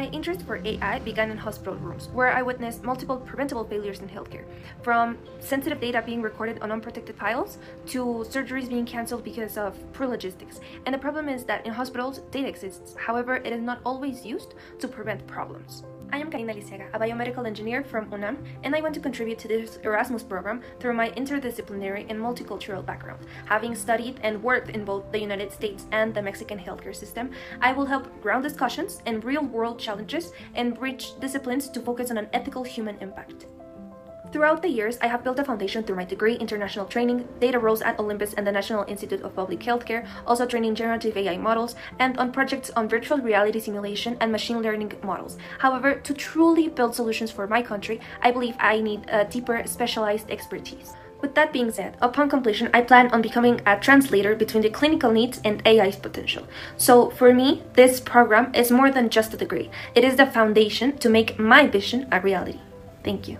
My interest for AI began in hospital rooms, where I witnessed multiple preventable failures in healthcare, from sensitive data being recorded on unprotected files to surgeries being cancelled because of poor logistics. And the problem is that in hospitals, data exists. However, it is not always used to prevent problems. I am Karina Liceaga, a biomedical engineer from UNAM, and I want to contribute to this Erasmus program through my interdisciplinary and multicultural background. Having studied and worked in both the United States and the Mexican healthcare system, I will help ground discussions and real-world challenges and bridge disciplines to focus on an ethical human impact. Throughout the years, I have built a foundation through my degree, international training, data roles at Olympus and the National Institute of Public Healthcare, also training generative AI models, and on projects on virtual reality simulation and machine learning models. However, to truly build solutions for my country, I believe I need a deeper specialized expertise. With that being said, upon completion, I plan on becoming a translator between the clinical needs and AI's potential. So for me, this program is more than just a degree. It is the foundation to make my vision a reality. Thank you.